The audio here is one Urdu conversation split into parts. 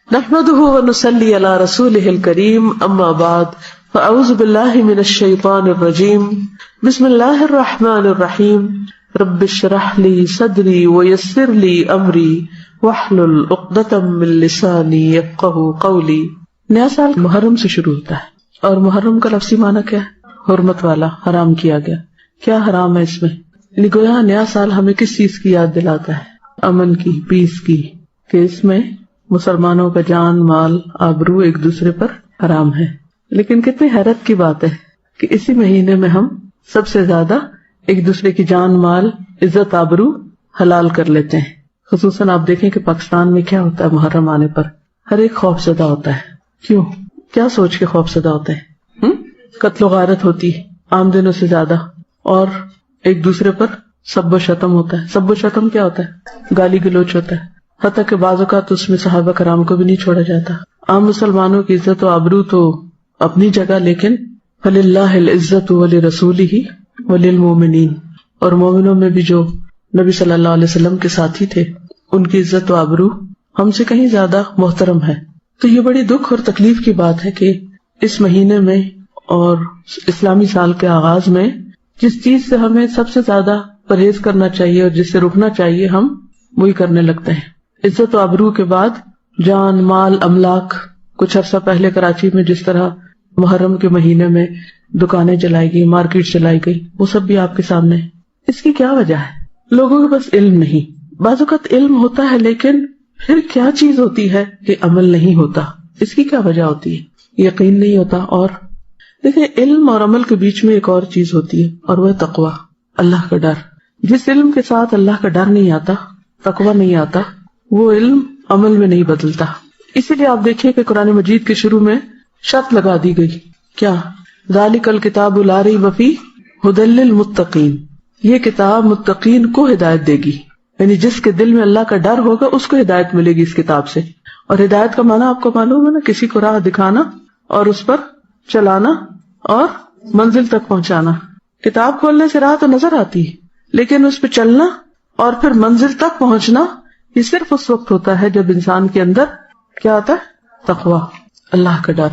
نحمده ونصلي على رسوله الكريم اما بعد فاعوذ بالله من الشيطان الرجيم بسم الله الرحمن الرحيم رب اشرح لي صدري ويسر لي امري واحلل عقدة من لساني يفقهوا قولي. نیا سال محرم سے شروع ہوتا ہے اور محرم کا لفظی معنی کیا ہے؟ حرمت والا، حرام کیا گیا. کیا حرام ہے اس میں؟ گویا نیا سال ہمیں کس چیز کی یاد دلاتا ہے؟ امن کی، پیس کی، کہ اس میں مسلمانوں کا جان، مال، آبرو ایک دوسرے پر حرام ہے. لیکن کتنی حیرت کی بات ہے کہ اسی مہینے میں ہم سب سے زیادہ ایک دوسرے کی جان، مال، عزت، آبرو حلال کر لیتے ہیں. خصوصاً آپ دیکھیں کہ پاکستان میں کیا ہوتا ہے محرم آنے پر، ہر ایک خوف زدہ ہوتا ہے. کیوں؟ کیا سوچ کے خوف زدہ ہوتے ہیں؟ قتل و غارت ہوتی ہے عام دنوں سے زیادہ، اور ایک دوسرے پر سب و شتم ہوتا ہے. سب و شتم کیا ہوتا ہے؟ گالی گلوچ ہوتا ہے. حتیٰ کہ بعض اوقات اس میں صحابہ کرام کو بھی نہیں چھوڑا جاتا. عام مسلمانوں کی عزت و آبرو تو اپنی جگہ، لیکن فَلِلَّهِ الْعِزَّةُ وَلِرَسُولِهِ وَلِلْمُؤْمِنِينَ، اور مومنوں میں بھی جو نبی صلی اللہ علیہ وسلم کے ساتھی تھے ان کی عزت و آبرو ہم سے کہیں زیادہ محترم ہے. تو یہ بڑی دکھ اور تکلیف کی بات ہے کہ اس مہینے میں اور اسلامی سال کے آغاز میں جس چیز سے ہمیں سب سے زیادہ پرہیز کرنا چاہیے اور جس سے رکنا چاہیے ہم وہی کرنے لگتے ہیں. عزت و آبرو کے بعد جان، مال، املاک. کچھ عرصہ پہلے کراچی میں جس طرح محرم کے مہینے میں دکانیں چلائی گئی، مارکیٹ چلائی گئی، وہ سب بھی آپ کے سامنے ہے. اس کی کیا وجہ ہے؟ لوگوں کے پاس علم نہیں. بعض اوقات علم ہوتا ہے لیکن پھر کیا چیز ہوتی ہے کہ عمل نہیں ہوتا. اس کی کیا وجہ ہوتی ہے؟ یقین نہیں ہوتا. اور دیکھیں، علم اور عمل کے بیچ میں ایک اور چیز ہوتی ہے اور وہ ہے تقویٰ، اللہ کا ڈر. جس علم کے ساتھ اللہ کا ڈر نہیں آتا، تقویٰ نہیں آتا، وہ علم عمل میں نہیں بدلتا. اسی لیے آپ دیکھیے کہ قرآن مجید کے شروع میں شرط لگا دی گئی. کیا؟ ذالک الکتاب لا ریب فیہ ھدی للمتقین. یہ کتاب متقین کو ہدایت دے گی، یعنی جس کے دل میں اللہ کا ڈر ہوگا اس کو ہدایت ملے گی اس کتاب سے. اور ہدایت کا معنی آپ کو معلوم ہے نا، کسی کو راہ دکھانا اور اس پر چلانا اور منزل تک پہنچانا. کتاب کھولنے سے راہ تو نظر آتی ہے، لیکن اس پہ چلنا اور پھر منزل تک پہنچنا یہ صرف اس وقت ہوتا ہے جب انسان کے اندر کیا آتا ہے؟ تقویٰ، اللہ کا ڈر.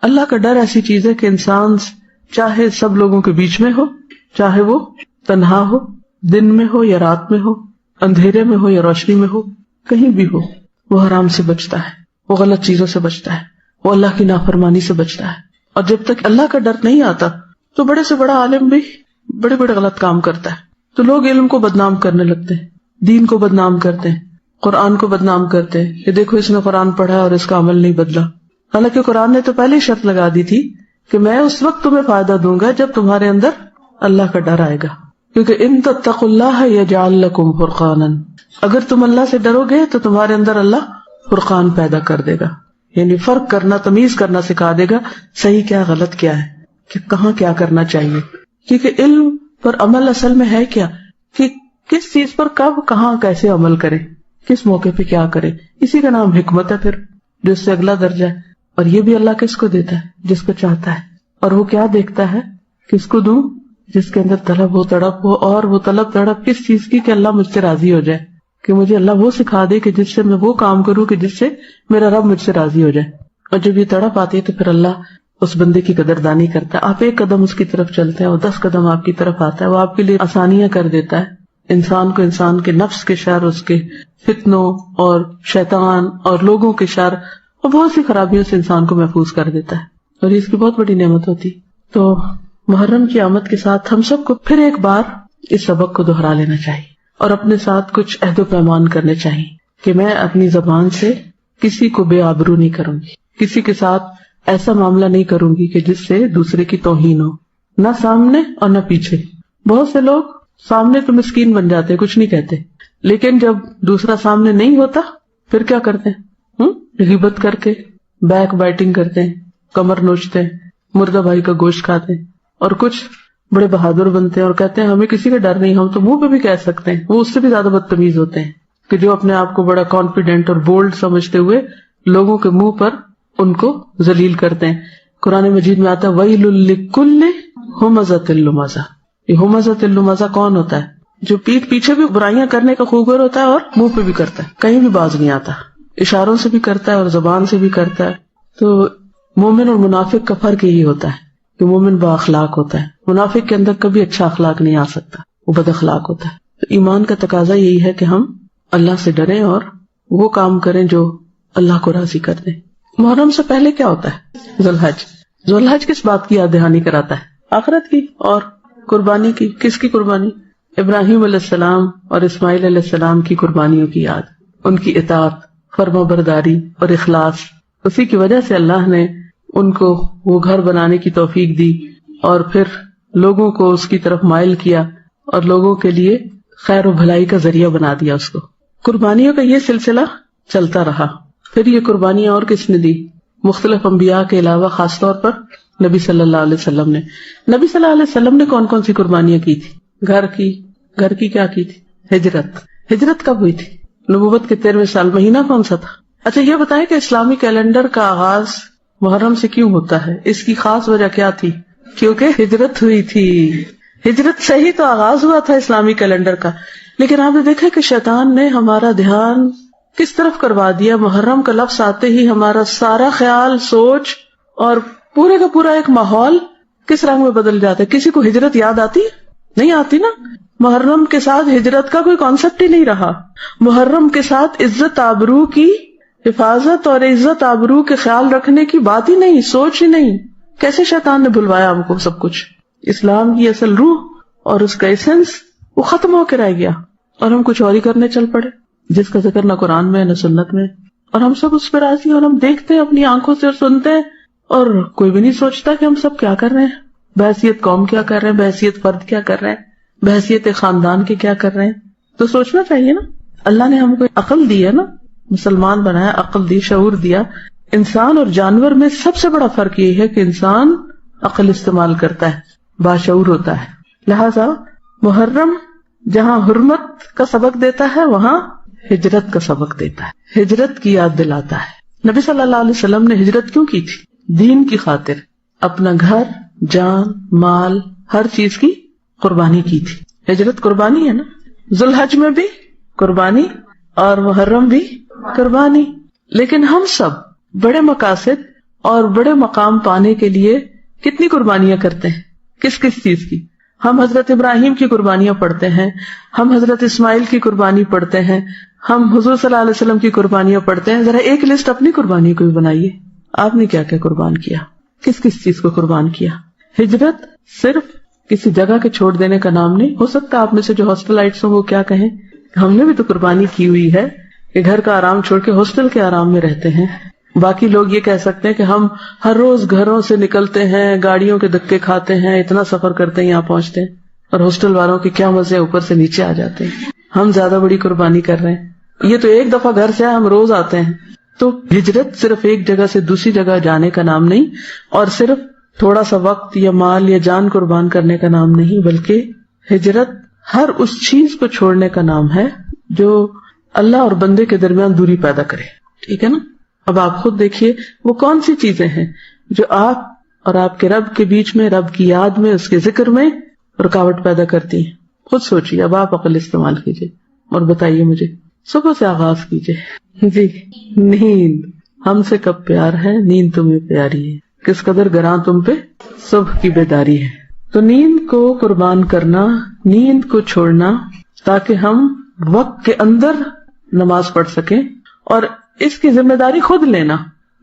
اللہ کا ڈر ایسی چیز ہے کہ انسان چاہے سب لوگوں کے بیچ میں ہو، چاہے وہ تنہا ہو، دن میں ہو یا رات میں ہو، اندھیرے میں ہو یا روشنی میں ہو، کہیں بھی ہو، وہ حرام سے بچتا ہے، وہ غلط چیزوں سے بچتا ہے، وہ اللہ کی نافرمانی سے بچتا ہے. اور جب تک اللہ کا ڈر نہیں آتا تو بڑے سے بڑا عالم بھی بڑے بڑے غلط کام کرتا ہے. تو لوگ علم کو بدنام کرنے لگتے ہیں، دین کو بدنام کرتے ہیں، قرآن کو بدنام کرتے ہیں کہ دیکھو اس نے قرآن پڑھا اور اس کا عمل نہیں بدلا. حالانکہ قرآن نے تو پہلے ہی شرط لگا دی تھی کہ میں اس وقت تمہیں فائدہ دوں گا جب تمہارے اندر اللہ کا ڈر آئے گا. کیونکہ ان تتقوا اللہ یجعل لکم فرقانا، اگر تم اللہ سے ڈرو گے تو تمہارے اندر اللہ فرقان پیدا کر دے گا، یعنی فرق کرنا، تمیز کرنا سکھا دے گا، صحیح کیا غلط کیا ہے، کہ کہاں کیا کرنا چاہیے. کیونکہ علم پر عمل اصل میں ہے کیا، کہ کس چیز پر کب، کہاں، کیسے عمل کرے، کس موقع پہ کیا کرے. اسی کا نام حکمت ہے پھر، جو اس سے اگلا درجہ ہے. اور یہ بھی اللہ کس کو دیتا ہے؟ جس کو چاہتا ہے. اور وہ کیا دیکھتا ہے؟ کس کو دوں؟ جس کے اندر طلب ہو، تڑپ ہو. اور وہ طلب تڑپ کس چیز کی؟ کہ اللہ مجھ سے راضی ہو جائے، کہ مجھے اللہ وہ سکھا دے کہ جس سے میں وہ کام کروں کہ جس سے میرا رب مجھ سے راضی ہو جائے. اور جب یہ تڑپ آتی ہے تو پھر اللہ اس بندے کی قدردانی کرتا ہے. آپ ایک قدم اس کی طرف چلتے ہیں اور 10 قدم آپ کی طرف آتا ہے. وہ آپ کے لیے آسانیاں کر دیتا ہے. انسان کو انسان کے نفس کے شر، اس کے فتنوں اور شیطان اور لوگوں کے شر اور بہت سی خرابیوں سے انسان کو محفوظ کر دیتا ہے، اور اس کی بہت بڑی نعمت ہوتی. تو محرم کی آمد کے ساتھ ہم سب کو پھر ایک بار اس سبق کو دہرا لینا چاہیے اور اپنے ساتھ کچھ عہد و پیمان کرنے چاہیے کہ میں اپنی زبان سے کسی کو بے آبرو نہیں کروں گی، کسی کے ساتھ ایسا معاملہ نہیں کروں گی کہ جس سے دوسرے کی توہین ہو، نہ سامنے اور نہ پیچھے. بہت سے لوگ سامنے تو مسکین بن جاتے، کچھ نہیں کہتے، لیکن جب دوسرا سامنے نہیں ہوتا پھر کیا کرتے ہیں؟ غیبت کر کے بیک بائٹنگ کرتے ہیں، کمر نوچتے ہیں، مردہ بھائی کا گوشت کھاتے ہیں. اور کچھ بڑے بہادر بنتے ہیں اور کہتے ہیں ہمیں کسی کا ڈر نہیں، ہم تو منہ پہ بھی کہہ سکتے ہیں. وہ اس سے بھی زیادہ بدتمیز ہوتے ہیں کہ جو اپنے آپ کو بڑا کانفیڈنٹ اور بولڈ سمجھتے ہوئے لوگوں کے منہ پر ان کو ذلیل کرتے ہیں. قرآن مجید میں آتا ہے وَيْلٌ لِكُلِّ ہمزۃ لمزہ. یہ ہمزۃ لمزہ کون ہوتا ہے؟ جو پیٹھ پیچھے بھی برائیاں کرنے کا خوگر ہوتا ہے اور منہ پہ بھی کرتا ہے، کہیں بھی باز نہیں آتا. اشاروں سے بھی کرتا ہے اور زبان سے بھی کرتا ہے. تو مومن اور منافق کا فرق یہی ہوتا ہے کہ مومن با اخلاق ہوتا ہے, منافق کے اندر کبھی اچھا اخلاق نہیں آ سکتا, وہ بد اخلاق ہوتا ہے. تو ایمان کا تقاضا یہی ہے کہ ہم اللہ سے ڈریں اور وہ کام کریں جو اللہ کو راضی کر دیں. محرم سے پہلے کیا ہوتا ہے؟ ذوالحج. ذوالحج کس بات کی یاد دہانی کراتا ہے؟ آخرت کی اور قربانی کی. کس کی قربانی؟ ابراہیم علیہ السلام اور اسماعیل علیہ السلام کی قربانیوں کی یاد, ان کی اطاعت, فرما برداری اور اخلاص. اسی کی وجہ سے اللہ نے ان کو وہ گھر بنانے کی توفیق دی اور پھر لوگوں کو اس کی طرف مائل کیا اور لوگوں کے لیے خیر و بھلائی کا ذریعہ بنا دیا اس کو. قربانیوں کا یہ سلسلہ چلتا رہا. پھر یہ قربانیاں اور کس نے دی؟ مختلف انبیاء کے علاوہ خاص طور پر نبی صلی اللہ علیہ وسلم نے. نبی صلی اللہ علیہ وسلم نے کون کون سی قربانیاں کی تھی؟ گھر کی کیا کی تھی؟ ہجرت کب ہوئی تھی؟ نبوت کے 13ویں سال. مہینہ کون سا تھا؟ اچھا یہ بتائیں کہ اسلامی کیلنڈر کا آغاز محرم سے کیوں ہوتا ہے؟ اس کی خاص وجہ کیا تھی؟ کیونکہ ہجرت ہوئی تھی. ہجرت سے ہی تو آغاز ہوا تھا اسلامی کیلنڈر کا. لیکن آپ نے دیکھا کہ شیطان نے ہمارا دھیان کس طرف کروا دیا. محرم کا لفظ آتے ہی ہمارا سارا خیال, سوچ اور پورے کا پورا ایک ماحول کس رنگ میں بدل جاتا ہے. کسی کو ہجرت یاد آتی؟ نہیں آتی نا. محرم کے ساتھ ہجرت کا کوئی کانسیپٹ ہی نہیں رہا. محرم کے ساتھ عزت آبرو کی حفاظت اور عزت آبرو کے خیال رکھنے کی بات ہی نہیں, سوچ ہی نہیں. کیسے شیطان نے بھلوایا ہم کو سب کچھ. اسلام کی اصل روح اور اس کا ایسنس وہ ختم ہو کے رہ گیا اور ہم کچھ اور ہی کرنے چل پڑے, جس کا ذکر نہ قرآن میں نہ سنت میں. اور ہم سب اس پہ راضی اور ہم دیکھتے ہیں اپنی آنکھوں سے اور سنتے ہیں اور کوئی بھی نہیں سوچتا کہ ہم سب کیا کر رہے ہیں. بحیثیت قوم کیا کر رہے ہیں, بحیثیت فرد کیا کر رہے ہیں, بحیثیت خاندان کے کیا کر رہے ہیں. تو سوچنا چاہیے نا. اللہ نے ہم کو عقل دی ہے نا, مسلمان بنایا, عقل دی, شعور دیا. انسان اور جانور میں سب سے بڑا فرق یہ ہے کہ انسان عقل استعمال کرتا ہے, باشعور ہوتا ہے. لہذا محرم جہاں حرمت کا سبق دیتا ہے وہاں ہجرت کا سبق دیتا ہے, ہجرت کی یاد دلاتا ہے. نبی صلی اللہ علیہ وسلم نے ہجرت کیوں کی تھی؟ دین کی خاطر اپنا گھر, جان, مال, ہر چیز کی قربانی کی تھی. ہجرت قربانی ہے نا. ذوالحج میں بھی قربانی اور محرم بھی قربانی. لیکن ہم سب بڑے مقاصد اور بڑے مقام پانے کے لیے کتنی قربانیاں کرتے ہیں؟ کس کس چیز کی؟ ہم حضرت ابراہیم کی قربانیاں پڑھتے ہیں, ہم حضرت اسماعیل کی قربانی پڑھتے ہیں, ہم حضور صلی اللہ علیہ وسلم کی قربانیاں پڑھتے ہیں. ذرا ایک لسٹ اپنی قربانی کو بھی بنائیے. آپ نے کیا کیا قربان کیا؟ کس کس چیز کو قربان کیا؟ ہجرت صرف کسی جگہ کے چھوڑ دینے کا نام نہیں. ہو سکتا آپ میں سے جو ہاسٹلائٹس ہوں وہ کیا کہیں, ہم نے بھی تو قربانی کی ہوئی ہے کہ گھر کا آرام چھوڑ کے ہاسٹل کے آرام میں رہتے ہیں. باقی لوگ یہ کہہ سکتے ہیں کہ ہم ہر روز گھروں سے نکلتے ہیں, گاڑیوں کے دھکے کھاتے ہیں, اتنا سفر کرتے ہیں, یہاں پہنچتے ہیں, اور ہاسٹل والوں کے کیا مزے, اوپر سے نیچے آ جاتے ہیں. ہم زیادہ بڑی قربانی کر رہے ہیں. یہ تو ایک دفعہ گھر سے ہم روز آتے ہیں. تو ہجرت صرف ایک جگہ سے دوسری جگہ جانے کا نام نہیں, اور صرف تھوڑا سا وقت یا مال یا جان قربان کرنے کا نام نہیں, بلکہ ہجرت ہر اس چیز کو چھوڑنے کا نام ہے جو اللہ اور بندے کے درمیان دوری پیدا کرے. ٹھیک ہے نا. اب آپ خود دیکھیے وہ کون سی چیزیں ہیں جو آپ اور آپ کے رب کے بیچ میں, رب کی یاد میں, اس کے ذکر میں رکاوٹ پیدا کرتی ہیں. خود سوچیے. اب آپ عقل استعمال کیجیے اور بتائیے مجھے. صبح سے آغاز کیجیے. جی, نیند ہم سے کب پیار ہے, نیند تمہیں پیاری ہے, کس قدر گراں تم پہ صبح کی بیداری ہے. تو نیند کو قربان کرنا, نیند کو چھوڑنا تاکہ ہم وقت کے اندر نماز پڑھ سکیں, اور اس کی ذمہ داری خود لینا.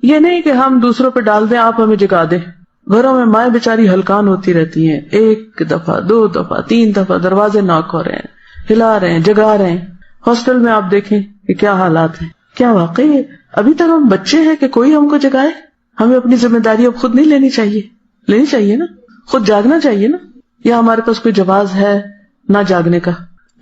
یہ نہیں کہ ہم دوسروں پہ ڈال دیں, آپ ہمیں جگا دیں. گھروں میں مائیں بیچاری ہلکان ہوتی رہتی ہیں, 1 دفعہ 2 دفعہ 3 دفعہ دروازے ناک ہو رہے ہیں, ہلا رہے ہیں, جگا رہے ہیں. ہاسٹل میں آپ دیکھیں کہ کیا حالات ہیں. کیا واقعی ابھی تک ہم بچے ہیں کہ کوئی ہم کو جگائے؟ ہمیں اپنی ذمہ داری اب خود نہیں لینی چاہیے؟ لینی چاہیے نا. خود جاگنا چاہیے نا. یا ہمارے پاس کوئی جواز ہے نہ جاگنے کا؟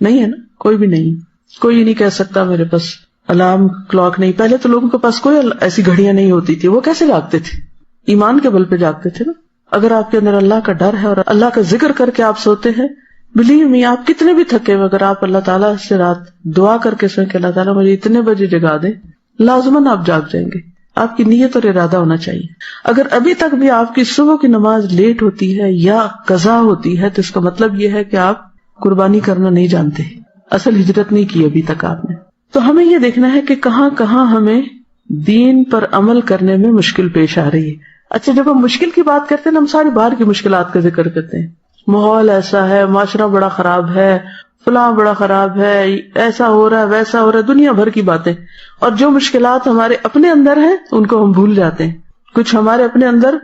نہیں ہے نا, کوئی بھی نہیں. کوئی نہیں کہہ سکتا میرے پاس الارم کلاک نہیں. پہلے تو لوگوں کے پاس کوئی ایسی گھڑیاں نہیں ہوتی تھی, وہ کیسے جاگتے تھے؟ ایمان کے بل پہ جاگتے تھے نا. اگر آپ کے اندر اللہ کا ڈر ہے اور اللہ کا ذکر کر کے آپ سوتے ہیں, بلیو می, آپ کتنے بھی تھکے ہوئے, اگر آپ اللہ تعالیٰ سے رات دعا کر کے سوئیں کہ اللہ تعالیٰ مجھے اتنے بجے جگا دیں, لازماً آپ جاگ جائیں گے. آپ کی نیت اور ارادہ ہونا چاہیے. اگر ابھی تک بھی آپ کی صبح کی نماز لیٹ ہوتی ہے یا قضا ہوتی ہے تو اس کا مطلب یہ ہے کہ آپ قربانی کرنا نہیں جانتے, اصل ہجرت نہیں کی ابھی تک آپ نے. تو ہمیں یہ دیکھنا ہے کہ کہاں کہاں ہمیں دین پر عمل کرنے میں مشکل پیش آ رہی ہے. اچھا جب ہم مشکل کی بات کرتے ہیں نا، ہم ساری باہر کی مشکلات کا ذکر کرتے ہیں، ماحول ایسا ہے، معاشرہ بڑا خراب ہے، فلاں بڑا خراب ہے، ایسا ہو رہا ہے، ویسا ہو رہا ہے، دنیا بھر کی باتیں. اور جو مشکلات ہمارے اپنے اندر ہیں ان کو ہم بھول جاتے ہیں. کچھ ہمارے اپنے اندر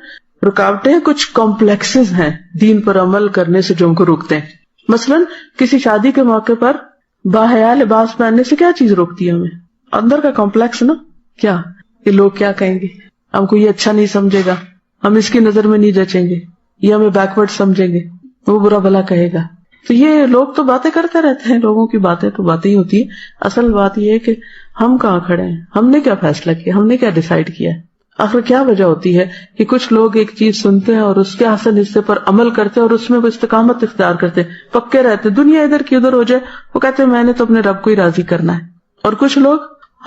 رکاوٹیں، کچھ کمپلیکسز ہیں دین پر عمل کرنے سے جو ہم کو روکتے ہیں. مثلاً کسی شادی کے موقع پر باحیا لباس پہننے سے کیا چیز روکتی ہے ہمیں؟ اندر کا کمپلیکس نا، کیا کہ لوگ کیا کہیں گے، ہم کو یہ اچھا نہیں سمجھے گا، ہم اس کی نظر میں نہیں جچیں گے، یہ ہمیں بیکورڈ سمجھیں گے، وہ برا بھلا کہے گا. تو یہ لوگ تو باتیں کرتے رہتے ہیں، لوگوں کی باتیں تو باتیں ہی ہوتی ہیں. اصل بات یہ ہے کہ ہم کہاں کھڑے ہیں، ہم نے کیا فیصلہ کیا، ہم نے کیا ڈیسائیڈ کیا ہے. آخر کیا وجہ ہوتی ہے کہ کچھ لوگ ایک چیز سنتے ہیں اور اس کے حسن حصے پر عمل کرتے ہیں اور اس میں وہ استقامت اختیار کرتے ہیں، پکے رہتے، دنیا ادھر کی ادھر ہو جائے وہ کہتے ہیں میں نے تو اپنے رب کو ہی راضی کرنا ہے. اور کچھ لوگ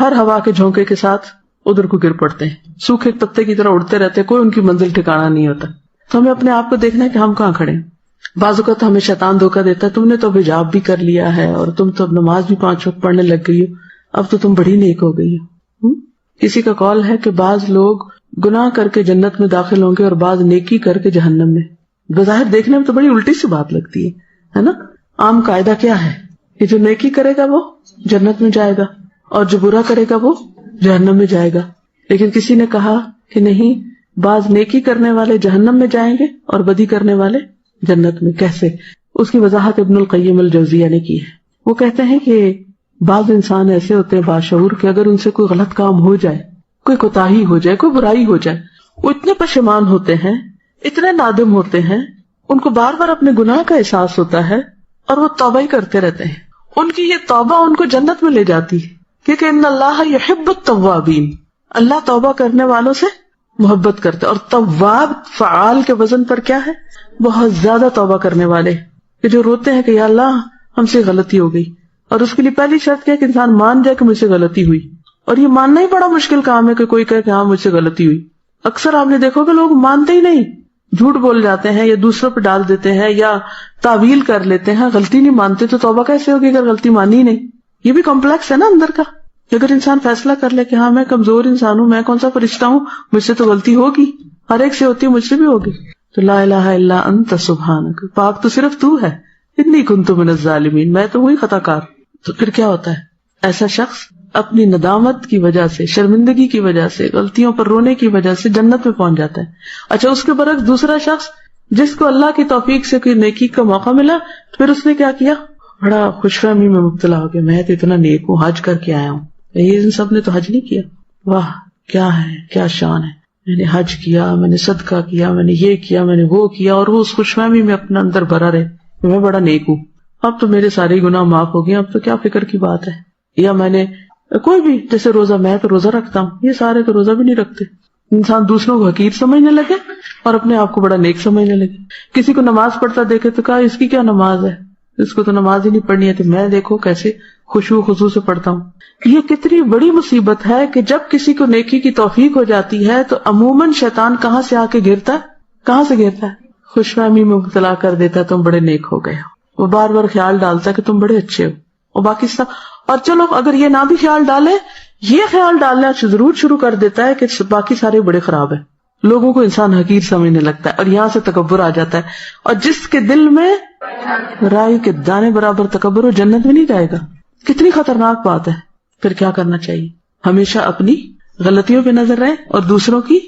ہر ہوا کے جھونکے کے ساتھ ادھر کو گر پڑتے ہیں، سوکھے پتے کی طرح اڑتے رہتے، کوئی ان کی منزل ٹھکانا نہیں ہوتا. تو ہمیں اپنے آپ کو دیکھنا ہے کہ ہم کہاں کھڑے ہیں. بعض اوقات ہمیں شیطان دھوکہ دیتا ہے، تم نے تو اب حجاب بھی کر لیا ہے اور تم تو اب نماز بھی 5 وقت پڑھنے لگ گئی ہو، اب تو تم بڑی نیک ہو گئی ہو. کسی کا قول ہے کہ بعض لوگ گناہ کر کے جنت میں داخل ہوں گے اور بعض نیکی کر کے جہنم میں. بظاہر دیکھنے میں تو بڑی الٹی سی بات لگتی ہے نا. عام قاعدہ کیا ہے کہ جو نیکی کرے گا وہ جنت میں جائے گا اور جو برا کرے گا وہ جہنم میں جائے گا. لیکن کسی نے کہا کہ نہیں، بعض نیکی کرنے والے جہنم میں جائیں گے اور بدی کرنے والے جنت میں. کیسے؟ اس کی وضاحت ابن القیم الجوزیہ نے کی ہے. وہ کہتے ہیں کہ بعض انسان ایسے ہوتے ہیں باشعور کہ اگر ان سے کوئی غلط کام ہو جائے، کوئی کوتاہی ہو جائے، کوئی برائی ہو جائے، وہ اتنے پشیمان ہوتے ہیں، اتنے نادم ہوتے ہیں، ان کو بار بار اپنے گناہ کا احساس ہوتا ہے اور وہ توبہ ہی کرتے رہتے ہیں. ان کی یہ توبہ ان کو جنت میں لے جاتی ہے، کیونکہ ان اللہ یحب التوابین، اللہ توبہ کرنے والوں سے محبت کرتے. اور تواب فعال کے وزن پر کیا ہے؟ بہت زیادہ توبہ کرنے والے، کہ جو روتے ہیں کہ یا اللہ ہم سے غلطی ہو گئی. اور اس کے لیے پہلی شرط کیا کہ انسان مان جائے کہ مجھ سے غلطی ہوئی. اور یہ ماننا ہی بڑا مشکل کام ہے کہ کوئی کہے کہ ہاں مجھ سے غلطی ہوئی. اکثر آپ نے دیکھو کہ لوگ مانتے ہی نہیں، جھوٹ بول جاتے ہیں یا دوسروں پہ ڈال دیتے ہیں یا تعویل کر لیتے ہیں. غلطی نہیں مانتے تو توبہ کیسے ہوگی اگر غلطی مانی ہی نہیں؟ یہ بھی کمپلیکس ہے نا اندر کا. اگر انسان فیصلہ کر لے کہ ہاں میں کمزور انسان ہوں، میں کون سا فرشتہ ہوں، مجھ سے تو غلطی ہوگی، ہر ایک سے ہوتی ہے، مجھ سے بھی ہوگی. تو لا الہ الا انت سبحانک، پاک تو صرف تو ہے، انی کنت من الظالمین، میں تو ہوئی خطا کار. تو پھر کیا ہوتا ہے؟ ایسا شخص اپنی ندامت کی وجہ سے، شرمندگی کی وجہ سے، غلطیوں پر رونے کی وجہ سے جنت میں پہنچ جاتا ہے. اچھا اس کے برعکس دوسرا شخص جس کو اللہ کی توفیق سے کوئی نیکی کا موقع ملا، پھر اس نے کیا کیا؟ بڑا خوش فہمی میں مبتلا ہو گیا، میں تو اتنا نیک ہوں، حج کر کے آیا ہوں. یہ ان سب نے تو حج نہیں کیا. واہ کیا ہے، کیا شان ہے، میں نے حج کیا، میں نے صدقہ کیا، میں نے یہ کیا، میں نے وہ کیا، اور وہ اس خوش فہمی میں اپنا اندر بھرا رہے کہ میں بڑا نیک ہوں، اب تو میرے سارے گناہ معاف ہو گئے، اب تو کیا فکر کی بات ہے. یا میں نے کوئی بھی، جیسے روزہ، میں تو روزہ رکھتا ہوں، یہ سارے تو روزہ بھی نہیں رکھتے. انسان دوسروں کو حقیر سمجھنے لگے اور اپنے آپ کو بڑا نیک سمجھنے لگے. کسی کو نماز پڑھتا دیکھے تو کہا اس کی کیا نماز ہے، اس کو تو نماز ہی نہیں پڑھنی ہے، تو میں دیکھو کیسے خشوع خضوع سے پڑھتا ہوں. یہ کتنی بڑی مصیبت ہے کہ جب کسی کو نیکی کی توفیق ہو جاتی ہے تو عموماً شیطان کہاں سے آ کے گرتا ہے؟ کہاں سے گرتا ہے؟ خوش فہمی میں مبتلا کر دیتا ہے، تم بڑے نیک ہو گئے ہو. وہ بار بار خیال ڈالتا ہے کہ تم بڑے اچھے ہو، اور باقی سب. اور چلو اگر یہ نہ بھی خیال ڈالے، یہ خیال ڈالنا ضرور شروع کر دیتا ہے کہ باقی سارے بڑے خراب ہیں. لوگوں کو انسان حقیر سمجھنے لگتا ہے اور یہاں سے تکبر آ جاتا ہے. اور جس کے دل میں رائی کے دانے برابر تکبر ہو، جنت میں نہیں جائے گا. کتنی خطرناک بات ہے. پھر کیا کرنا چاہیے؟ ہمیشہ اپنی غلطیوں پہ نظر رہے اور دوسروں کی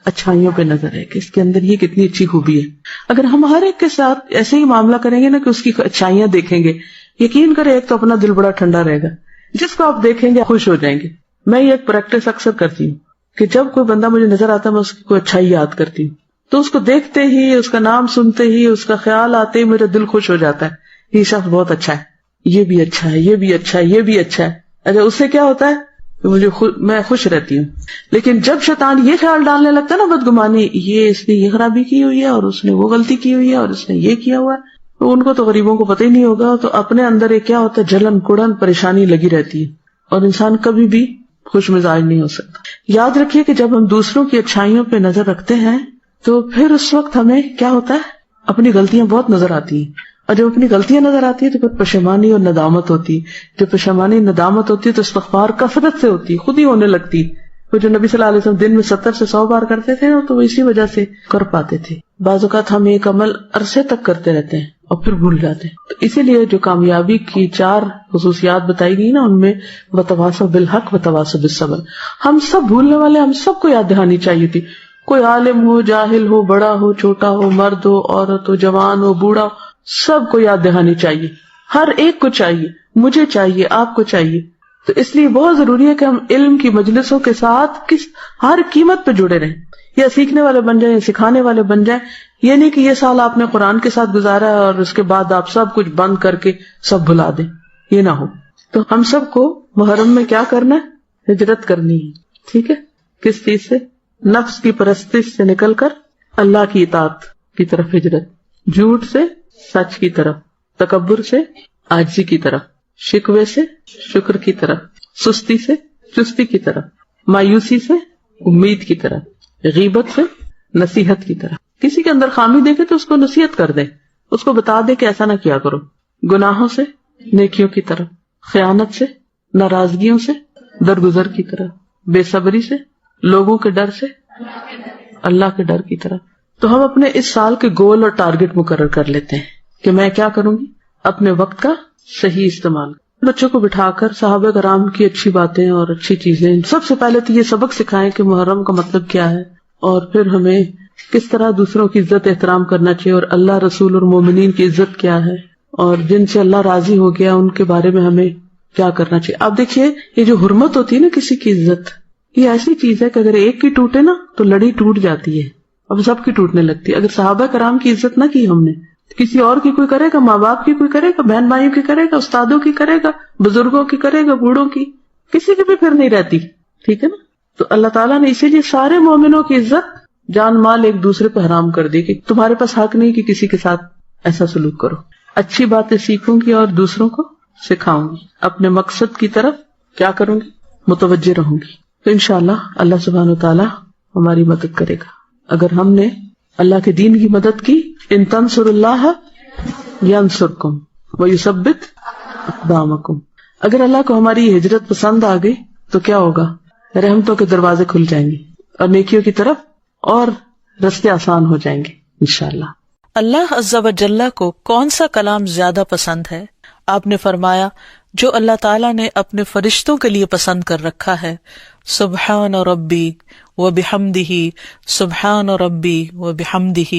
اچھائیوں پہ نظر رہے کہ اس کے اندر یہ کتنی اچھی خوبی ہے. اگر ہم ہر ایک کے ساتھ ایسے ہی معاملہ کریں گے نا کہ اس کی اچھائیاں دیکھیں گے، یقین کرے ایک تو اپنا دل بڑا ٹھنڈا رہے گا، جس کو آپ دیکھیں گے خوش ہو جائیں گے. میں یہ ایک پریکٹس اکثر کرتی ہوں کہ جب کوئی بندہ مجھے نظر آتا ہے میں اس کی کوئی اچھائی یاد کرتی ہوں، تو اس کو دیکھتے ہی، اس کا نام سنتے ہی، اس کا خیال آتے ہی میرا دل خوش ہو جاتا ہے. یہ شخص بہت اچھا ہے، یہ بھی اچھا ہے، یہ بھی اچھا ہے، یہ بھی اچھا ہے. اچھا اس سے کیا ہوتا ہے کہ میں خوش رہتی ہوں. لیکن جب شیطان یہ خیال ڈالنے لگتا ہے نا بدگمانی، یہ اس نے یہ خرابی کی ہوئی ہے اور اس نے وہ غلطی کی ہوئی ہے اور اس نے یہ کیا ہوا ہے، تو ان کو تو غریبوں کو پتہ ہی نہیں ہوگا. تو اپنے اندر ایک کیا ہوتا ہے، جلن کڑن پریشانی لگی رہتی ہے اور انسان کبھی بھی خوش مزاج نہیں ہو سکتا. یاد رکھیے کہ جب ہم دوسروں کی اچھائیوں پہ نظر رکھتے ہیں تو پھر اس وقت ہمیں کیا ہوتا ہے، اپنی غلطیاں بہت نظر آتی ہیں. اور جب اپنی غلطیاں نظر آتی ہے تو پھر پشیمانی اور ندامت ہوتی ہے. جب پشیمانی ندامت ہوتی ہے تو استغفار کثرت سے ہوتی ہے، خود ہی ہونے لگتی. وہ جو نبی صلی اللہ علیہ وسلم دن میں 70 سے 100 بار کرتے تھے تو وہ اسی وجہ سے کر پاتے تھے. بعض اوقات ہم ایک عمل عرصے تک کرتے رہتے ہیں اور پھر بھول جاتے ہیں. تو اسی لیے جو کامیابی کی 4 خصوصیات بتائی گئی نا، ان میں وتواصوا بالحق وتواصوا بالصبر. ہم سب بھولنے والے، ہم سب کو یاد دہانی چاہیے تھی. کوئی عالم ہو، جاہل ہو، بڑا ہو، چھوٹا ہو، مرد ہو، عورت ہو، جوان ہو، بوڑھا ہو، سب کو یاد دہانی چاہیے. ہر ایک کو چاہیے، مجھے چاہیے، آپ کو چاہیے. تو اس لیے بہت ضروری ہے کہ ہم علم کی مجلسوں کے ساتھ ہر قیمت پہ جڑے رہیں، یا سیکھنے والے بن جائیں یا سکھانے والے بن جائیں. یہ نہیں کہ یہ سال آپ نے قرآن کے ساتھ گزارا ہے اور اس کے بعد آپ سب کچھ بند کر کے سب بھلا دیں، یہ نہ ہو. تو ہم سب کو محرم میں کیا کرنا ہے؟ ہجرت کرنی ہے. ٹھیک ہے؟ کس چیز سے؟ نفس کی پرستش سے نکل کر اللہ کی اطاعت کی طرف ہجرت، جھوٹ سے سچ کی طرف، تکبر سے عاجزی کی طرف، شکوے سے شکر کی طرف، سستی سے چستی کی طرف، مایوسی سے امید کی طرف، غیبت سے نصیحت کی طرف. کسی کے اندر خامی دیکھے تو اس کو نصیحت کر دے، اس کو بتا دے کہ ایسا نہ کیا کرو. گناہوں سے نیکیوں کی طرف، خیانت سے ناراضگیوں سے درگزر کی طرف، بے صبری سے لوگوں کے ڈر سے اللہ کے ڈر کی طرف. تو ہم اپنے اس سال کے گول اور ٹارگٹ مقرر کر لیتے ہیں کہ میں کیا کروں گی؟ اپنے وقت کا صحیح استعمال. بچوں کو بٹھا کر صحابہ کرام کی اچھی باتیں اور اچھی چیزیں، سب سے پہلے تو یہ سبق سکھائیں کہ محرم کا مطلب کیا ہے، اور پھر ہمیں کس طرح دوسروں کی عزت احترام کرنا چاہیے، اور اللہ رسول اور مومنین کی عزت کیا ہے، اور جن سے اللہ راضی ہو گیا ان کے بارے میں ہمیں کیا کرنا چاہیے. آپ دیکھیے، یہ جو حرمت ہوتی ہے نا کسی کی عزت، یہ ایسی چیز ہے کہ اگر ایک کی ٹوٹے نا تو لڑی ٹوٹ جاتی ہے، اب سب کی ٹوٹنے لگتی ہے. اگر صحابہ کرام کی عزت نہ کی ہم نے، کسی اور کی کوئی کرے گا، ماں باپ کی کوئی کرے گا، بہن بھائیوں کی کرے گا، استادوں کی کرے گا، بزرگوں کی کرے گا، بوڑھوں کی، کسی کی بھی پھر نہیں رہتی. ٹھیک ہے نا؟ تو اللہ تعالیٰ نے اسی لیے سارے مومنوں کی عزت جان مال ایک دوسرے پہ حرام کر دی کہ تمہارے پاس حق نہیں کہ کسی کے ساتھ ایسا سلوک کرو. اچھی باتیں سیکھوں گی اور دوسروں کو سکھاؤں گی، اپنے مقصد کی طرف کیا کروں گی؟ متوجہ رہوں گی. تو انشاءاللہ اللہ سبحانہ وتعالی ہماری مدد کرے گا اگر ہم نے اللہ کے دین کی مدد کی. ان تنصر اللہ ینصرکم ویثبت اقدامکم. اگر اللہ کو ہماری یہ ہجرت پسند آ گئی تو کیا ہوگا؟ رحمتوں کے دروازے کھل جائیں گے اور نیکیوں کی طرف اور رستے آسان ہو جائیں گے انشاءاللہ. اللہ عز و جل کو کون سا کلام زیادہ پسند ہے؟ آپ نے فرمایا جو اللہ تعالیٰ نے اپنے فرشتوں کے لیے پسند کر رکھا ہے. سبحان ربی و بحمدہ، سبحان ربی و بحمدہ.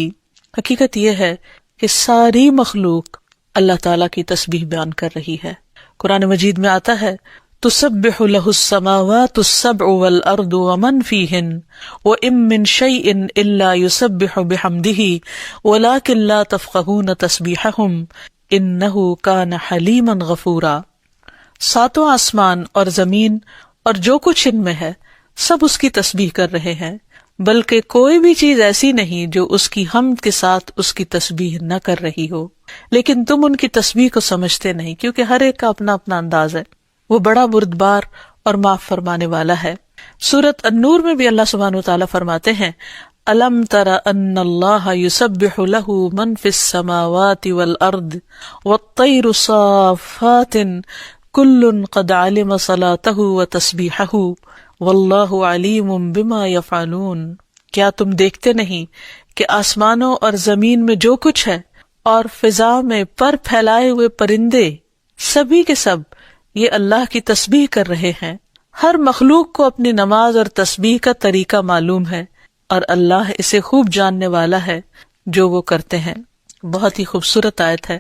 حقیقت یہ ہے کہ ساری مخلوق اللہ تعالیٰ کی تسبیح بیان کر رہی ہے. قرآن مجید میں آتا ہے تسبح لہ السماوات السبع والارض ومن فیہن وإن من شیء الا یسبح بحمدہ ولکن لا تفقہون تسبیحہم انہ کان حلیما غفورا. ساتوں آسمان اور زمین اور جو کچھ ان میں ہے سب اس کی تسبیح کر رہے ہیں، بلکہ کوئی بھی چیز ایسی نہیں جو اس کی حمد کے ساتھ اس کی تسبیح نہ کر رہی ہو، لیکن تم ان کی تسبیح کو سمجھتے نہیں کیونکہ ہر ایک کا اپنا اپنا انداز ہے. وہ بڑا بردبار اور معاف فرمانے والا ہے. سورۃ النور میں بھی اللہ سبحانہ وتعالی فرماتے ہیں الم تر ان اللہ یسبح لہ من فی السماوات والارض والطیر صافات کل قد علم صلاتہ وتسبیحہ واللہ علیم بما یفعلون. کیا تم دیکھتے نہیں کہ آسمانوں اور زمین میں جو کچھ ہے اور فضا میں پر پھیلائے ہوئے پرندے سبھی کے سب یہ اللہ کی تسبیح کر رہے ہیں. ہر مخلوق کو اپنی نماز اور تسبیح کا طریقہ معلوم ہے اور اللہ اسے خوب جاننے والا ہے جو وہ کرتے ہیں. بہت ہی خوبصورت آیت ہے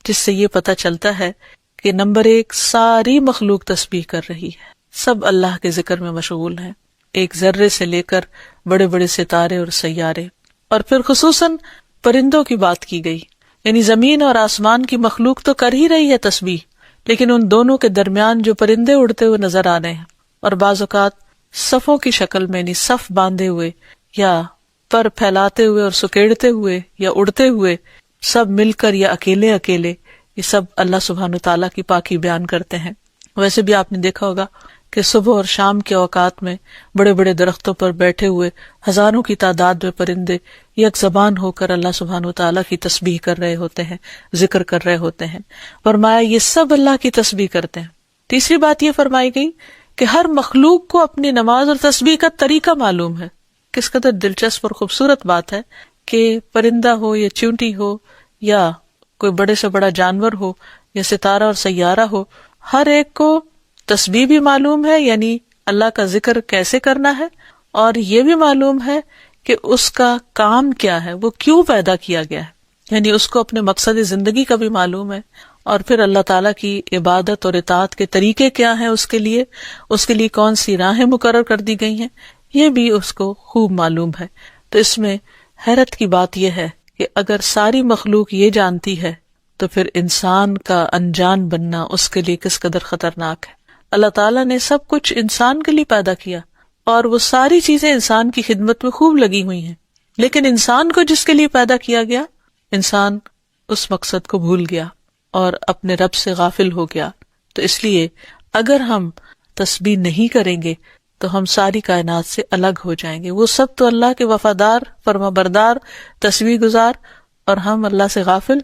جس سے یہ پتہ چلتا ہے کہ نمبر 1 ساری مخلوق تسبیح کر رہی ہے، سب اللہ کے ذکر میں مشغول ہیں، ایک ذرے سے لے کر بڑے بڑے ستارے اور سیارے. اور پھر خصوصاً پرندوں کی بات کی گئی، یعنی زمین اور آسمان کی مخلوق تو کر ہی رہی ہے تسبیح، لیکن ان دونوں کے درمیان جو پرندے اڑتے ہوئے نظر آ رہے ہیں اور بعض اوقات صفوں کی شکل میں، یعنی صف باندھے ہوئے یا پر پھیلاتے ہوئے اور سکیڑتے ہوئے یا اڑتے ہوئے، سب مل کر یا اکیلے اکیلے، یہ سب اللہ سبحانہ تعالیٰ کی پاکی بیان کرتے ہیں. ویسے بھی آپ نے دیکھا ہوگا کہ صبح اور شام کے اوقات میں بڑے بڑے درختوں پر بیٹھے ہوئے ہزاروں کی تعداد میں پرندے یک زبان ہو کر اللہ سبحانہ وتعالیٰ کی تسبیح کر رہے ہوتے ہیں، ذکر کر رہے ہوتے ہیں. فرمایا یہ سب اللہ کی تسبیح کرتے ہیں. تیسری بات یہ فرمائی گئی کہ ہر مخلوق کو اپنی نماز اور تسبیح کا طریقہ معلوم ہے. کس قدر دلچسپ اور خوبصورت بات ہے کہ پرندہ ہو یا چیونٹی ہو یا کوئی بڑے سے بڑا جانور ہو یا ستارہ اور سیارہ ہو، ہر ایک کو تسبیح بھی معلوم ہے، یعنی اللہ کا ذکر کیسے کرنا ہے، اور یہ بھی معلوم ہے کہ اس کا کام کیا ہے، وہ کیوں پیدا کیا گیا ہے، یعنی اس کو اپنے مقصد زندگی کا بھی معلوم ہے، اور پھر اللہ تعالیٰ کی عبادت اور اطاعت کے طریقے کیا ہیں، اس کے لیے کون سی راہیں مقرر کر دی گئی ہیں، یہ بھی اس کو خوب معلوم ہے. تو اس میں حیرت کی بات یہ ہے کہ اگر ساری مخلوق یہ جانتی ہے تو پھر انسان کا انجان بننا اس کے لیے کس قدر خطرناک ہے. اللہ تعالیٰ نے سب کچھ انسان کے لیے پیدا کیا اور وہ ساری چیزیں انسان کی خدمت میں خوب لگی ہوئی ہیں، لیکن انسان کو جس کے لیے پیدا کیا گیا، انسان اس مقصد کو بھول گیا اور اپنے رب سے غافل ہو گیا. تو اس لیے اگر ہم تسبیح نہیں کریں گے تو ہم ساری کائنات سے الگ ہو جائیں گے. وہ سب تو اللہ کے وفادار، فرما بردار، تسبیح گزار، اور ہم اللہ سے غافل.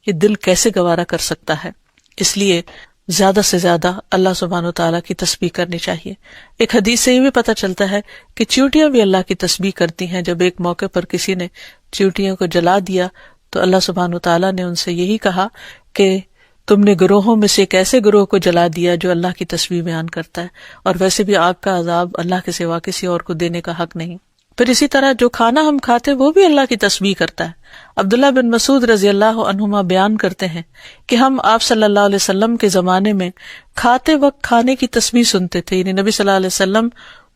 یہ دل کیسے گوارا کر سکتا ہے؟ اس لیے زیادہ سے زیادہ اللہ سبحانہ وتعالیٰ کی تسبیح کرنی چاہیے. ایک حدیث سے یہ بھی پتہ چلتا ہے کہ چیونٹیاں بھی اللہ کی تسبیح کرتی ہیں. جب ایک موقع پر کسی نے چیونٹیوں کو جلا دیا تو اللہ سبحانہ وتعالیٰ نے ان سے یہی کہا کہ تم نے گروہوں میں سے ایک ایسے گروہ کو جلا دیا جو اللہ کی تسبیح بیان کرتا ہے، اور ویسے بھی آگ کا عذاب اللہ کے سوا کسی اور کو دینے کا حق نہیں. پھر اسی طرح جو کھانا ہم کھاتے وہ بھی اللہ کی تسبیح کرتا ہے. عبداللہ بن مسعود رضی اللہ عنہما بیان کرتے ہیں کہ ہم آپ صلی اللہ علیہ وسلم کے زمانے میں کھاتے وقت کھانے کی تسبیح سنتے تھے، یعنی نبی صلی اللہ علیہ وسلم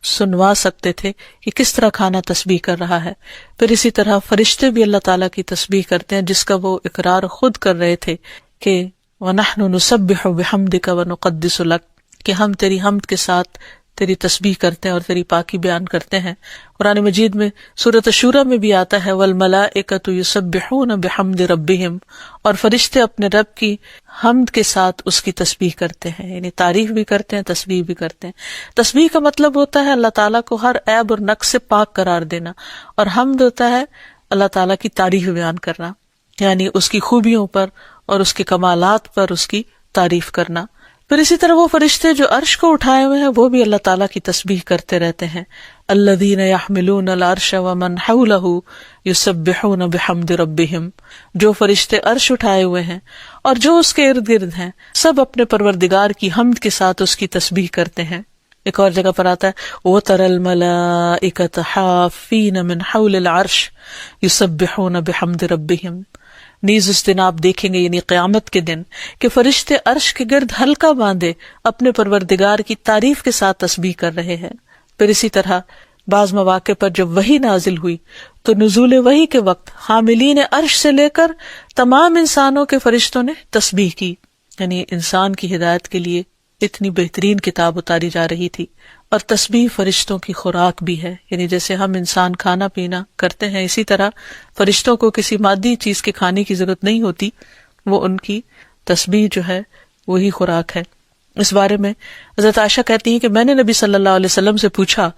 سنوا سکتے تھے کہ کس طرح کھانا تسبیح کر رہا ہے. پھر اسی طرح فرشتے بھی اللہ تعالیٰ کی تسبیح کرتے ہیں، جس کا وہ اقرار خود کر رہے تھے کہ وَنَحْنُ نُسَبِّحُ بِحَمْدِكَ وَنُقَدِّسُ لَكَ، کہ ہم تیری حمد کے ساتھ تیری تسبیح کرتے ہیں اور تیری پاکی بیان کرتے ہیں. قرآن مجید میں سورۃ الشورى میں بھی آتا ہے وَالْمَلَائِكَةُ يُسَبِّحُونَ بِحَمْدِ رَبِّهِمْ، اور فرشتے اپنے رب کی حمد کے ساتھ اس کی تسبیح کرتے ہیں، یعنی تعریف بھی کرتے ہیں، تسبیح بھی کرتے ہیں. تسبیح کا مطلب ہوتا ہے اللہ تعالیٰ کو ہر عیب اور نقص سے پاک قرار دینا، اور حمد ہوتا ہے اللہ تعالیٰ کی تعریف بیان کرنا، یعنی اس کی خوبیوں پر اور اس کے کمالات پر اس کی تعریف کرنا. پھر اسی طرح وہ فرشتے جو عرش کو اٹھائے ہوئے ہیں وہ بھی اللہ تعالیٰ کی تسبیح کرتے رہتے ہیں. الذین یحملون العرش ومن حولہ یسبحون بحمد ربہم، جو فرشتے عرش اٹھائے ہوئے ہیں اور جو اس کے ارد گرد ہیں سب اپنے پروردگار کی حمد کے ساتھ اس کی تسبیح کرتے ہیں. ایک اور جگہ پر آتا ہے وَتَرَى الْمَلَائِكَةَ حَافِّينَ مِنْ حَوْلِ الْعَرْشِ يُسَبِّحُونَ بِحَمْدِ رَبِّهِمْ. نیز اس دن آپ دیکھیں گے، یعنی قیامت کے دن، کہ فرشتے عرش کے گرد حلقہ باندھے اپنے پروردگار کی تعریف کے ساتھ تسبیح کر رہے ہیں. پھر اسی طرح بعض مواقع پر جب وحی نازل ہوئی تو نزول وحی کے وقت حاملین عرش سے لے کر تمام انسانوں کے فرشتوں نے تسبیح کی، یعنی انسان کی ہدایت کے لیے اتنی بہترین کتاب اتاری جا رہی تھی. اور تسبیح فرشتوں کی خوراک بھی ہے، یعنی جیسے ہم انسان کھانا پینا کرتے ہیں اسی طرح فرشتوں کو کسی مادی چیز کے کھانے کی ضرورت نہیں ہوتی، وہ ان کی تسبیح جو ہے وہی خوراک ہے. اس بارے میں حضرت عائشہ کہتی ہیں کہ میں نے نبی صلی اللہ علیہ وسلم سے پوچھا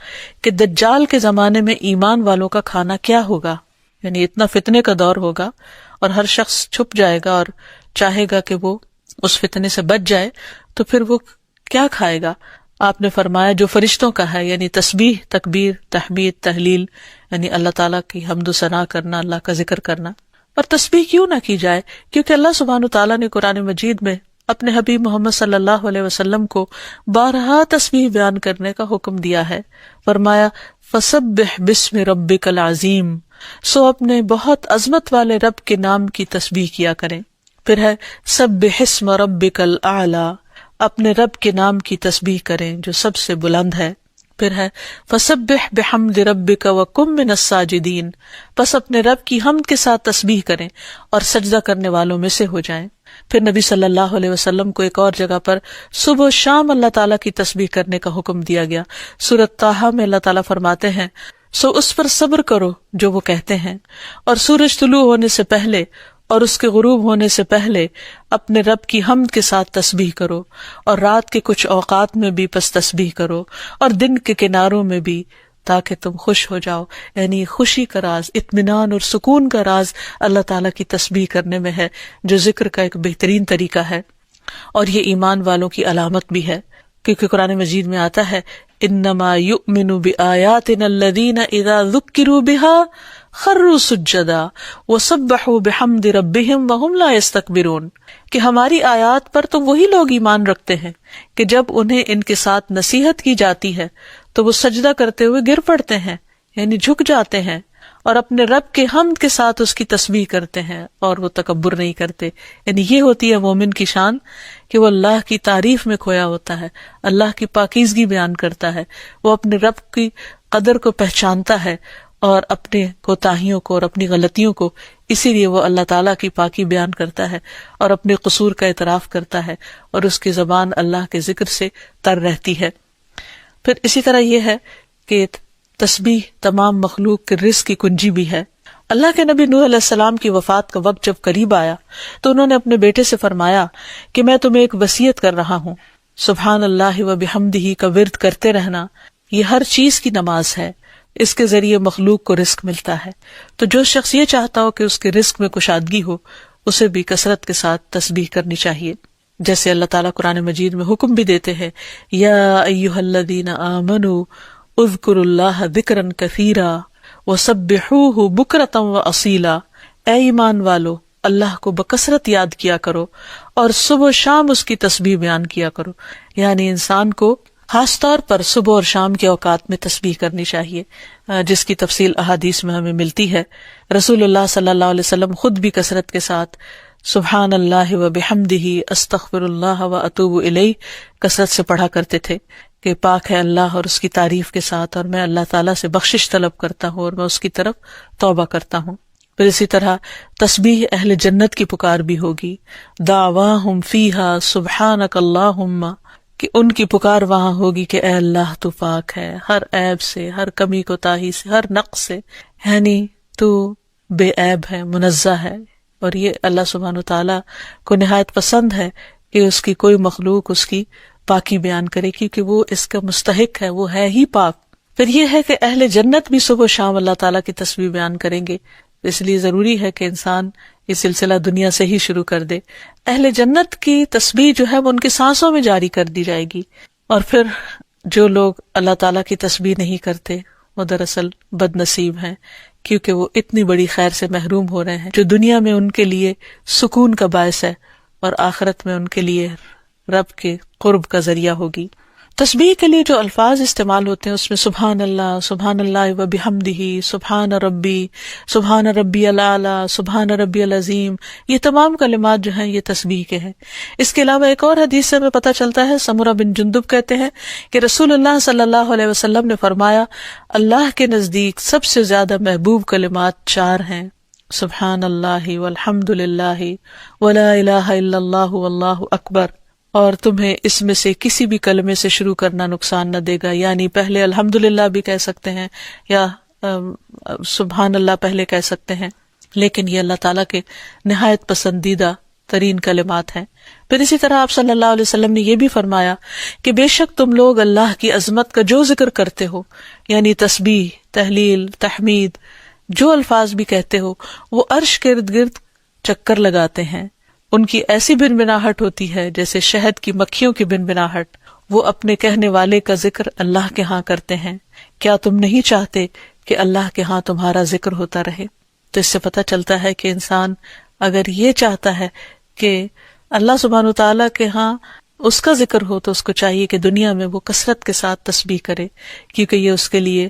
کہ دجال کے زمانے میں ایمان والوں کا کھانا کیا ہوگا، یعنی اتنا فتنے کا دور ہوگا اور ہر شخص چھپ جائے گا اور چاہے گا کہ وہ اس فتنے سے بچ جائے، تو پھر وہ کیا کھائے گا؟ آپ نے فرمایا جو فرشتوں کا ہے، یعنی تسبیح، تکبیر، تحمید، تحلیل، یعنی اللہ تعالیٰ کی حمد و ثنا کرنا، اللہ کا ذکر کرنا. اور تسبیح کیوں نہ کی جائے؟ کیونکہ اللہ سبحانہ تعالیٰ نے قرآن مجید میں اپنے حبیب محمد صلی اللہ علیہ وسلم کو بارہا تسبیح بیان کرنے کا حکم دیا ہے. فرمایا فسبح بسم ربک العظیم، سو اپنے بہت عظمت والے رب کے نام کی تسبیح کیا کریں. پھر ہے سبح اسم ربک الاعلی، اپنے رب کے نام کی تسبیح کریں جو سب سے بلند ہے. پھر ہے فسبح بحمد ربک وکن من الساجدین، پس اپنے رب کی حمد کے ساتھ تسبیح کریں اور سجدہ کرنے والوں میں سے ہو جائیں. پھر نبی صلی اللہ علیہ وسلم کو ایک اور جگہ پر صبح و شام اللہ تعالیٰ کی تسبیح کرنے کا حکم دیا گیا. سورۃ طٰہٰ میں اللہ تعالیٰ فرماتے ہیں سو اس پر صبر کرو جو وہ کہتے ہیں، اور سورج طلوع ہونے سے پہلے اور اس کے غروب ہونے سے پہلے اپنے رب کی حمد کے ساتھ تسبیح کرو، اور رات کے کچھ اوقات میں بھی پس تسبیح کرو، اور دن کے کناروں میں بھی، تاکہ تم خوش ہو جاؤ۔ یعنی خوشی کا راز، اطمینان اور سکون کا راز اللہ تعالیٰ کی تسبیح کرنے میں ہے، جو ذکر کا ایک بہترین طریقہ ہے، اور یہ ایمان والوں کی علامت بھی ہے، کیونکہ قرآن مجید میں آتا ہے انما یؤمن بآیاتنا الذین اذا ذکروا بها خروا سجدا وسبحوا بحمد ربهم وهم لا يستكبرون، کہ ہماری آیات پر تو وہی لوگ ایمان رکھتے ہیں کہ جب انہیں ان کے ساتھ نصیحت کی جاتی ہے تو وہ سجدہ کرتے ہوئے گر پڑتے ہیں، یعنی جھک جاتے ہیں، اور اپنے رب کے حمد کے ساتھ اس کی تسبیح کرتے ہیں، اور وہ تکبر نہیں کرتے۔ یعنی یہ ہوتی ہے مومن کی شان، کہ وہ اللہ کی تعریف میں کھویا ہوتا ہے، اللہ کی پاکیزگی بیان کرتا ہے، وہ اپنے رب کی قدر کو پہچانتا ہے، اور اپنے کوتاہیوں کو اور اپنی غلطیوں کو، اسی لیے وہ اللہ تعالیٰ کی پاکی بیان کرتا ہے اور اپنے قصور کا اعتراف کرتا ہے، اور اس کی زبان اللہ کے ذکر سے تر رہتی ہے۔ پھر اسی طرح یہ ہے کہ تسبیح تمام مخلوق کے رزق کی کنجی بھی ہے۔ اللہ کے نبی نوح علیہ السلام کی وفات کا وقت جب قریب آیا تو انہوں نے اپنے بیٹے سے فرمایا کہ میں تمہیں ایک وصیت کر رہا ہوں، سبحان اللہ و بحمدہ کا ورد کرتے رہنا، یہ ہر چیز کی نماز ہے، اس کے ذریعے مخلوق کو رزق ملتا ہے۔ تو جو شخص یہ چاہتا ہو کہ اس کے رزق میں کشادگی ہو، اسے بھی کثرت کے ساتھ تسبیح کرنی چاہیے، جیسے اللہ تعالیٰ قرآن مجید میں حکم بھی دیتے ہیں، یا ایھا الذین آمنوا اذکروا اللہ ذکرا کثیرا وسبحوہ بکرۃ واصیلا، اے ایمان والو، اللہ کو بکثرت یاد کیا کرو اور صبح و شام اس کی تسبیح بیان کیا کرو۔ یعنی انسان کو خاص طور پر صبح اور شام کے اوقات میں تسبیح کرنی چاہیے، جس کی تفصیل احادیث میں ہمیں ملتی ہے۔ رسول اللہ صلی اللہ علیہ وسلم خود بھی کثرت کے ساتھ سبحان اللہ و بحمدہ استغفر اللہ و اتوب الیہ کثرت سے پڑھا کرتے تھے، کہ پاک ہے اللہ اور اس کی تعریف کے ساتھ، اور میں اللہ تعالیٰ سے بخشش طلب کرتا ہوں اور میں اس کی طرف توبہ کرتا ہوں۔ پھر اسی طرح تسبیح اہل جنت کی پکار بھی ہوگی، دعواہم فیہا سبحانک اللہم، کہ ان کی پکار وہاں ہوگی کہ اے اللہ تو پاک ہے ہر عیب سے، ہر کمی کوتاہی سے، ہر نقص سے، یعنی تو بے عیب ہے، منزہ ہے۔ اور یہ اللہ سبحانہ وتعالیٰ کو نہایت پسند ہے کہ اس کی کوئی مخلوق اس کی پاکی بیان کرے، کیونکہ وہ اس کا مستحق ہے، وہ ہے ہی پاک۔ پھر یہ ہے کہ اہل جنت بھی صبح و شام اللہ تعالیٰ کی تسبیح بیان کریں گے، اس لیے ضروری ہے کہ انسان یہ سلسلہ دنیا سے ہی شروع کر دے۔ اہل جنت کی تسبیح جو ہے وہ ان کی سانسوں میں جاری کر دی جائے گی، اور پھر جو لوگ اللہ تعالیٰ کی تسبیح نہیں کرتے وہ دراصل بد نصیب ہیں، کیونکہ وہ اتنی بڑی خیر سے محروم ہو رہے ہیں جو دنیا میں ان کے لیے سکون کا باعث ہے، اور آخرت میں ان کے لیے رب کے قرب کا ذریعہ ہوگی۔ تسبیح کے لیے جو الفاظ استعمال ہوتے ہیں اس میں سبحان اللہ و بحمدہ، سبحان ربی الاعلی، سبحان ربی العظیم، یہ تمام کلمات جو ہیں یہ تسبیح کے ہیں۔ اس کے علاوہ ایک اور حدیث سے ہمیں پتہ چلتا ہے، سمرہ بن جندب کہتے ہیں کہ رسول اللہ صلی اللہ علیہ وسلم نے فرمایا، اللہ کے نزدیک سب سے زیادہ محبوب کلمات 4 ہیں، سبحان اللہ والحمد للہ ولا الہ الا اللہ واللہ اکبر، اور تمہیں اس میں سے کسی بھی کلمے سے شروع کرنا نقصان نہ دے گا، یعنی پہلے الحمدللہ بھی کہہ سکتے ہیں یا سبحان اللہ پہلے کہہ سکتے ہیں، لیکن یہ اللہ تعالیٰ کے نہایت پسندیدہ ترین کلمات ہیں۔ پھر اسی طرح آپ صلی اللہ علیہ وسلم نے یہ بھی فرمایا کہ بے شک تم لوگ اللہ کی عظمت کا جو ذکر کرتے ہو، یعنی تسبیح، تحلیل، تحمید، جو الفاظ بھی کہتے ہو، وہ عرش کے ارد گرد چکر لگاتے ہیں، ان کی ایسی بنبناہٹ ہوتی ہے جیسے شہد کی مکھیوں کی بنبناہٹ، وہ اپنے کہنے والے کا ذکر اللہ کے ہاں کرتے ہیں، کیا تم نہیں چاہتے کہ اللہ کے ہاں تمہارا ذکر ہوتا رہے؟ تو اس سے پتہ چلتا ہے کہ انسان اگر یہ چاہتا ہے کہ اللہ سبحانہ وتعالیٰ کے ہاں اس کا ذکر ہو تو اس کو چاہیے کہ دنیا میں وہ کثرت کے ساتھ تسبیح کرے، کیونکہ یہ اس کے لیے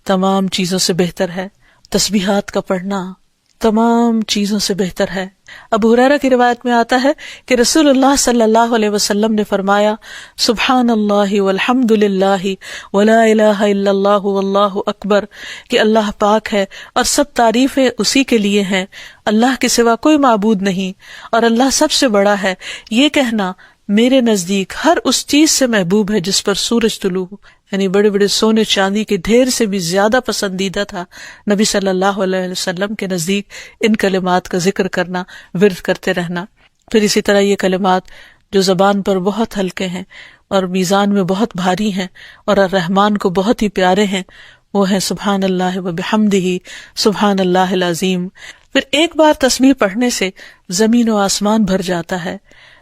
تمام چیزوں سے بہتر ہے۔ تسبیحات کا پڑھنا تمام چیزوں سے بہتر ہے۔ ابو ہریرہ کی روایت میں آتا ہے کہ رسول اللہ صلی اللہ علیہ وسلم نے فرمایا، سبحان اللہ والحمد للہ ولا الہ الا اللہ واللہ اکبر، کہ اللہ پاک ہے اور سب تعریفیں اسی کے لیے ہیں، اللہ کے سوا کوئی معبود نہیں اور اللہ سب سے بڑا ہے۔ یہ کہنا میرے نزدیک ہر اس چیز سے محبوب ہے جس پر سورج طلوع ہو، یعنی بڑے بڑے سونے چاندی کے ڈھیر سے بھی زیادہ پسندیدہ تھا نبی صلی اللہ علیہ وسلم کے نزدیک ان کلمات کا ذکر کرنا، ورد کرتے رہنا۔ پھر اسی طرح یہ کلمات جو زبان پر بہت ہلکے ہیں اور میزان میں بہت بھاری ہیں اور الرحمن کو بہت ہی پیارے ہیں، وہ ہیں سبحان اللہ و بحمدہ، سبحان اللہ العظیم۔ پھر ایک بار تسبیح پڑھنے سے زمین و آسمان بھر جاتا ہے۔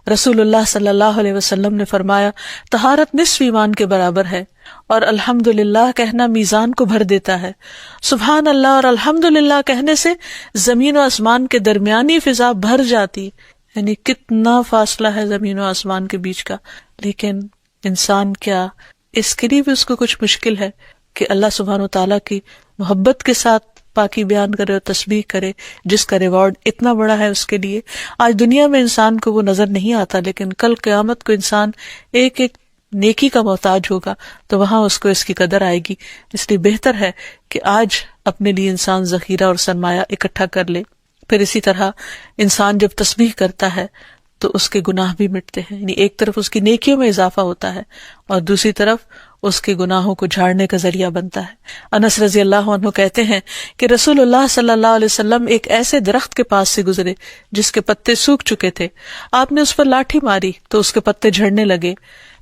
رسول اللہ صلی اللہ علیہ وسلم نے فرمایا طہارت نصف ایمان کے برابر ہے، اور الحمدللہ کہنا میزان کو بھر دیتا ہے۔ سبحان اللہ اور الحمدللہ کہنے سے زمین و آسمان کے درمیانی فضا بھر جاتی، یعنی کتنا فاصلہ ہے زمین و آسمان کے بیچ کا، لیکن انسان کیا اس کے لیے بھی اس کو کچھ مشکل ہے کہ اللہ سبحانہ و تعالیٰ کی محبت کے ساتھ پاکی بیان کرے اور تسبیح کرے، جس کا ریوارڈ اتنا بڑا ہے اس کے لیے۔ آج دنیا میں انسان کو وہ نظر نہیں آتا، لیکن کل قیامت کو انسان ایک ایک نیکی کا محتاج ہوگا، تو وہاں اس کو اس کی قدر آئے گی۔ اس لیے بہتر ہے کہ آج اپنے لیے انسان ذخیرہ اور سرمایہ اکٹھا کر لے۔ پھر اسی طرح انسان جب تسبیح کرتا ہے تو اس کے گناہ بھی مٹتے ہیں، یعنی ایک طرف اس کی نیکیوں میں اضافہ ہوتا ہے اور دوسری طرف اس کے گناہوں کو جھاڑنے کا ذریعہ بنتا ہے۔ انس رضی اللہ عنہ کہتے ہیں کہ رسول اللہ صلی اللہ علیہ وسلم ایک ایسے درخت کے پاس سے گزرے جس کے پتے سوکھ چکے تھے۔ آپ نے اس پر لاٹھی ماری تو اس کے پتے جھڑنے لگے۔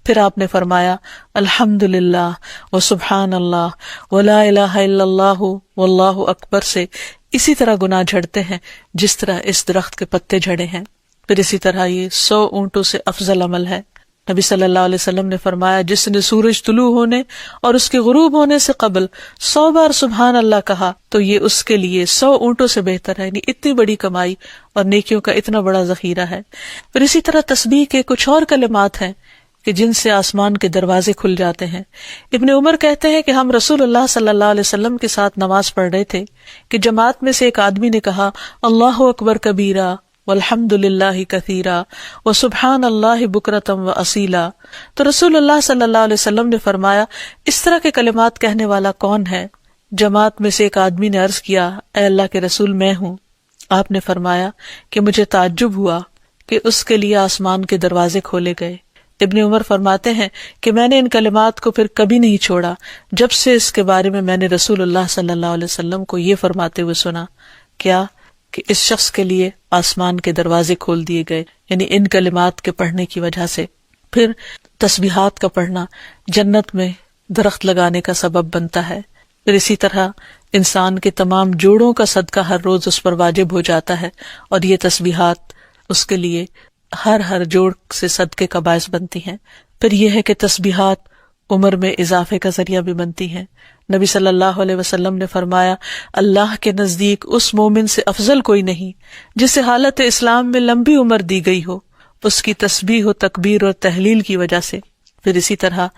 پھر آپ نے فرمایا الحمدللہ و سبحان اللہ ولا الہ الا اللہ واللہ اکبر سے اسی طرح گناہ جھڑتے ہیں جس طرح اس درخت کے پتے جھڑے ہیں۔ پھر اسی طرح یہ 100 اونٹوں سے افضل عمل ہے۔ نبی صلی اللہ علیہ وسلم نے فرمایا جس نے سورج طلوع ہونے اور اس کے غروب ہونے سے قبل 100 بار سبحان اللہ کہا تو یہ اس کے لیے 100 اونٹوں سے بہتر ہے، یعنی اتنی بڑی کمائی اور نیکیوں کا اتنا بڑا ذخیرہ ہے۔ پھر اسی طرح تسبیح کے کچھ اور کلمات ہیں کہ جن سے آسمان کے دروازے کھل جاتے ہیں۔ ابن عمر کہتے ہیں کہ ہم رسول اللہ صلی اللہ علیہ وسلم کے ساتھ نماز پڑھ رہے تھے کہ جماعت میں سے ایک آدمی نے کہا اللہ اکبر کبیرہ والحمد للہ کثیرا وسبحان اللہ بکرۃ واصیلا، تو رسول اللہ صلی اللہ علیہ وسلم نے فرمایا اس طرح کے کلمات کہنے والا کون ہے؟ جماعت میں سے ایک آدمی نے عرض کیا اے اللہ کے رسول میں ہوں۔ آپ نے فرمایا کہ مجھے تعجب ہوا کہ اس کے لیے آسمان کے دروازے کھولے گئے۔ ابن عمر فرماتے ہیں کہ میں نے ان کلمات کو پھر کبھی نہیں چھوڑا جب سے اس کے بارے میں نے رسول اللہ صلی اللہ علیہ وسلم کو یہ فرماتے ہوئے سنا کیا کہ اس شخص کے لیے آسمان کے دروازے کھول دیے گئے، یعنی ان کلمات کے پڑھنے کی وجہ سے۔ پھر تسبیحات کا پڑھنا جنت میں درخت لگانے کا سبب بنتا ہے۔ پھر اسی طرح انسان کے تمام جوڑوں کا صدقہ ہر روز اس پر واجب ہو جاتا ہے، اور یہ تسبیحات اس کے لیے ہر جوڑ سے صدقے کا باعث بنتی ہیں۔ پھر یہ ہے کہ تسبیحات عمر میں اضافے کا ذریعہ بھی بنتی ہیں۔ نبی صلی اللہ علیہ وسلم نے فرمایا اللہ کے نزدیک اس مومن سے افضل کوئی نہیں جسے حالت اسلام میں لمبی عمر دی گئی ہو، اس کی تسبیح و تکبیر اور تحلیل کی وجہ سے۔ پھر اسی طرح